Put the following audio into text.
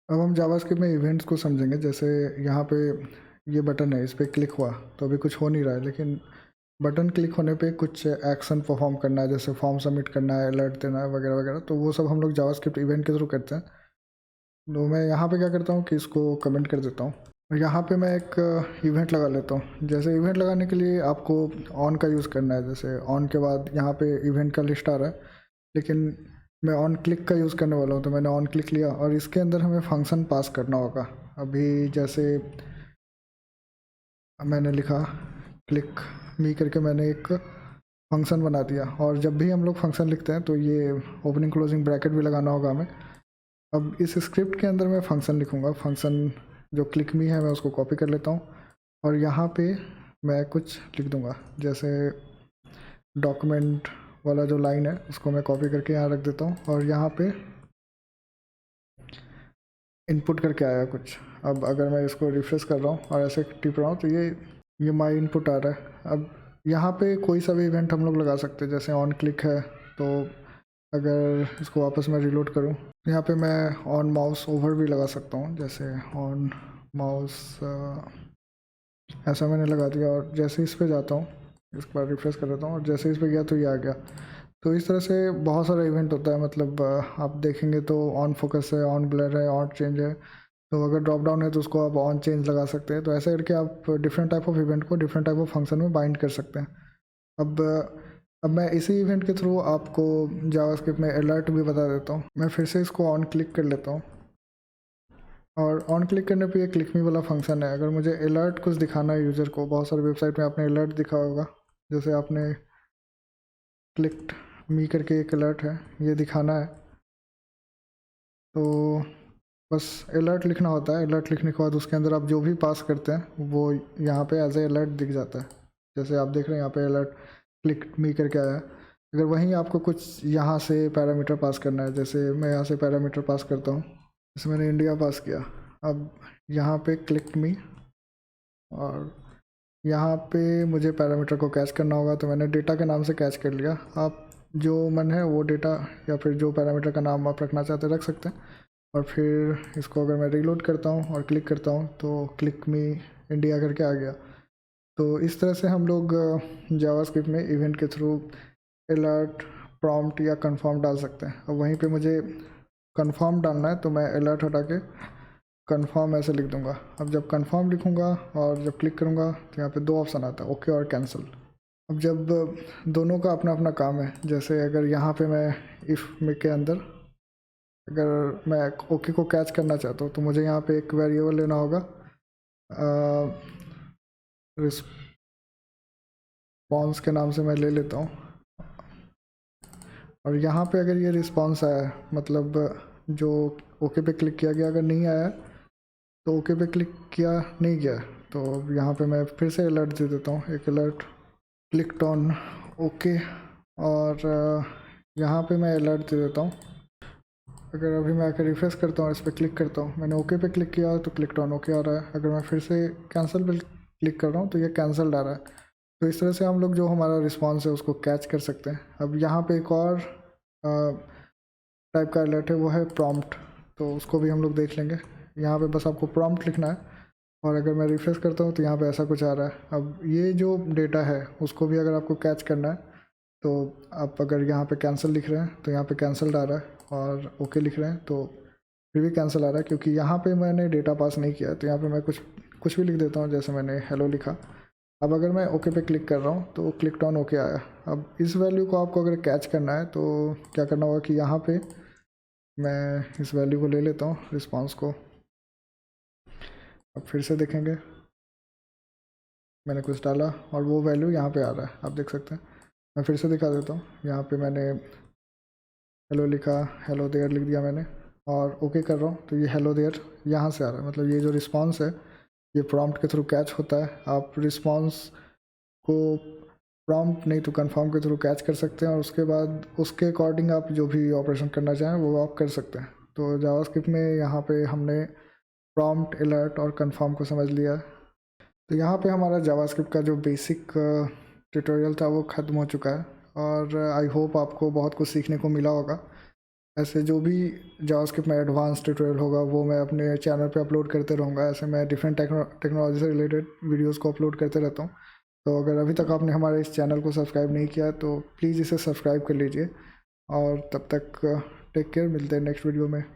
अब हम जावास्क्रिप्ट में इवेंट्स को समझेंगे। जैसे यहाँ पे ये बटन है, इस पर क्लिक हुआ तो अभी कुछ हो नहीं रहा है, लेकिन बटन क्लिक होने पे कुछ एक्शन परफॉर्म करना है, जैसे फॉर्म सबमिट करना है, अलर्ट देना है वगैरह वगैरह, तो वो सब हम लोग जावास्क्रिप्ट इवेंट के थ्रू करते हैं। तो मैं यहाँ पे क्या करता हूँ कि इसको कमेंट कर देता हूँ और यहाँ पे मैं एक इवेंट लगा लेता हूँ। जैसे इवेंट लगाने के लिए आपको ऑन का यूज़ करना है। जैसे ऑन के बाद यहाँ पे इवेंट का लिस्ट आ रहा है, लेकिन मैं ऑन क्लिक का यूज़ करने वाला हूँ, तो मैंने ऑन क्लिक लिया और इसके अंदर हमें फंक्शन पास करना होगा। अभी जैसे मैंने लिखा क्लिक मी करके, मैंने एक फंक्शन बना दिया, और जब भी हम लोग फंक्शन लिखते हैं तो ये ओपनिंग क्लोजिंग ब्रैकेट भी लगाना होगा हमें। अब इस स्क्रिप्ट के अंदर मैं फंक्शन लिखूँगा। फंक्शन जो क्लिक मी है मैं उसको कॉपी कर लेता हूँ और यहाँ पे मैं कुछ लिख दूँगा। जैसे डॉक्यूमेंट वाला जो लाइन है उसको मैं कॉपी करके यहाँ रख देता हूँ और यहाँ पे इनपुट करके आया कुछ। अब अगर मैं इसको रिफ्रेश कर रहा हूँ और ऐसे टिप रहा हूँ तो ये माई इनपुट आ रहा है। अब यहाँ पे कोई सा भी इवेंट हम लोग लगा सकते हैं। जैसे ऑन क्लिक है, तो अगर इसको वापस मैं रिलोड करूँ, यहाँ पे मैं ऑन माउस ओवर भी लगा सकता हूँ। जैसे ऑन माउस ऐसा मैंने लगा दिया और जैसे इस पे जाता हूँ, इसके बाद रिफ्रेश कर देता हूँ और जैसे इस पे गया तो ये आ गया। तो इस तरह से बहुत सारा इवेंट होता है। मतलब आप देखेंगे तो ऑन फोकस है, ऑन ब्लर है, ऑन चेंज है। तो अगर ड्रॉप डाउन है तो उसको आप ऑन चेंज लगा सकते हैं। तो ऐसे करके आप डिफरेंट टाइप ऑफ इवेंट को डिफरेंट टाइप ऑफ फंक्शन में बाइंड कर सकते हैं। अब अब मैं इसी इवेंट के थ्रू आपको जावास्क्रिप्ट में अलर्ट भी बता देता हूँ। मैं फिर से इसको ऑन क्लिक कर लेता हूँ और ऑन क्लिक करने पे ये क्लिक मी वाला फंक्शन है। अगर मुझे अलर्ट कुछ दिखाना है यूज़र को, बहुत सारे वेबसाइट में आपने अलर्ट दिखा होगा। जैसे आपने क्लिक मी करके एक अलर्ट है, ये दिखाना है तो बस अलर्ट लिखना होता है। अलर्ट लिखने के बाद उसके अंदर आप जो भी पास करते हैं वो यहाँ पे एज ए अलर्ट दिख जाता है। जैसे आप देख रहे हैं यहाँ पे अलर्ट क्लिक मी करके आया है। अगर वहीं आपको कुछ यहाँ से पैरामीटर पास करना है, जैसे मैं यहाँ से पैरामीटर पास करता हूँ, जैसे मैंने इंडिया पास किया। अब यहाँ पे क्लिक मी और यहाँ पे मुझे पैरामीटर को कैच करना होगा, तो मैंने डेटा के नाम से कैच कर लिया। आप जो मन है वो डेटा या फिर जो पैरामीटर का नाम आप रखना चाहते हैं रख सकते हैं। और फिर इसको अगर मैं रीलोड करता हूँ और क्लिक करता हूँ तो क्लिक मी इंडिया करके आ गया। तो इस तरह से हम लोग जावास्क्रिप्ट में इवेंट के थ्रू अलर्ट, प्रॉम्प्ट या कन्फर्म डाल सकते हैं। अब वहीं पे मुझे कन्फर्म डालना है तो मैं अलर्ट हटा के कन्फर्म ऐसे लिख दूंगा। अब जब कन्फर्म लिखूंगा और जब क्लिक करूंगा तो यहाँ पे दो ऑप्शन आता है, ओके और कैंसिल। अब जब दोनों का अपना अपना काम है, जैसे अगर यहाँ पे मैं इफ़ में के अंदर अगर मैं ओके को कैच करना चाहता हूँ तो मुझे यहाँ पे एक वेरिएबल लेना होगा, रिस्पॉन्स के नाम से मैं ले लेता हूँ। और यहाँ पे अगर ये रिस्पॉन्स आया है, मतलब जो ओके पे क्लिक किया गया, अगर नहीं आया तो ओके पे क्लिक किया नहीं गया, तो यहाँ पे मैं फिर से अलर्ट दे देता हूँ, एक अलर्ट क्लिक्ड ऑन ओके। और यहाँ पे मैं अलर्ट दे देता हूँ। अगर अभी मैं आकर रिफ्रेश करता हूँ, इस पर क्लिक करता हूँ, मैंने ओके पे क्लिक किया तो क्लिक्ड ऑन ओके आ रहा है। अगर मैं फिर से कैंसिल पे क्लिक कर रहा हूँ तो ये कैंसल्ड आ रहा है। तो इस तरह से हम लोग जो हमारा रिस्पॉन्स है उसको कैच कर सकते हैं। अब यहाँ पे एक और टाइप का अलर्ट है, वो है प्रॉम्प्ट, तो उसको भी हम लोग देख लेंगे। यहाँ पे बस आपको प्रॉम्प्ट लिखना है और अगर मैं रिफ्रेश करता हूँ तो यहाँ पे ऐसा कुछ आ रहा है। अब ये जो डेटा है उसको भी अगर आपको कैच करना है तो आप अगर यहाँ पे कैंसिल लिख रहे हैं तो यहाँ पे कैंसल्ड आ रहा है, और ओके लिख रहे हैं तो फिर भी कैंसिल आ रहा है, क्योंकि यहाँ पे मैंने डेटा पास नहीं किया है। तो यहाँ पे मैं कुछ कुछ भी लिख देता हूँ, जैसे मैंने हेलो लिखा। अब अगर मैं ओके पे क्लिक कर रहा हूँ तो क्लिक ऑन ओके आया। अब इस वैल्यू को आपको अगर कैच करना है तो क्या करना होगा कि यहाँ पे मैं इस वैल्यू को ले लेता हूँ, रिस्पॉन्स को। अब फिर से देखेंगे, मैंने कुछ डाला और वो वैल्यू यहाँ पे आ रहा है, आप देख सकते हैं। मैं फिर से दिखा देता हूँ, यहाँ पे मैंने हेलो लिखा, हेलो देयर लिख दिया मैंने और ओके कर रहा हूँ तो ये हेलो देयर यहाँ से आ रहा है। मतलब ये जो रिस्पॉन्स है ये प्रॉम्प्ट के थ्रू कैच होता है। आप रिस्पॉन्स को प्रॉम्प्ट नहीं तो कन्फर्म के थ्रू कैच कर सकते हैं और उसके बाद उसके अकॉर्डिंग आप जो भी ऑपरेशन करना चाहें वो आप कर सकते हैं। तो जावास्क्रिप्ट में यहाँ पे हमने प्रॉम्प्ट, अलर्ट और कन्फर्म को समझ लिया है। तो यहाँ पे हमारा जावास्क्रिप्ट का जो बेसिक ट्यूटोरियल था वो ख़त्म हो चुका है और आई होप आपको बहुत कुछ सीखने को मिला होगा। ऐसे जो भी जावास्क्रिप्ट में एडवांस ट्यूटोरियल होगा वो मैं अपने चैनल पे अपलोड करते रहूँगा। ऐसे मैं डिफरेंट टेक्नोलॉजी से रिलेटेड वीडियोस को अपलोड करते रहता हूँ। तो अगर अभी तक आपने हमारे इस चैनल को सब्सक्राइब नहीं किया है तो प्लीज़ इसे सब्सक्राइब कर लीजिए। और तब तक टेक केयर, मिलते हैं नेक्स्ट वीडियो में।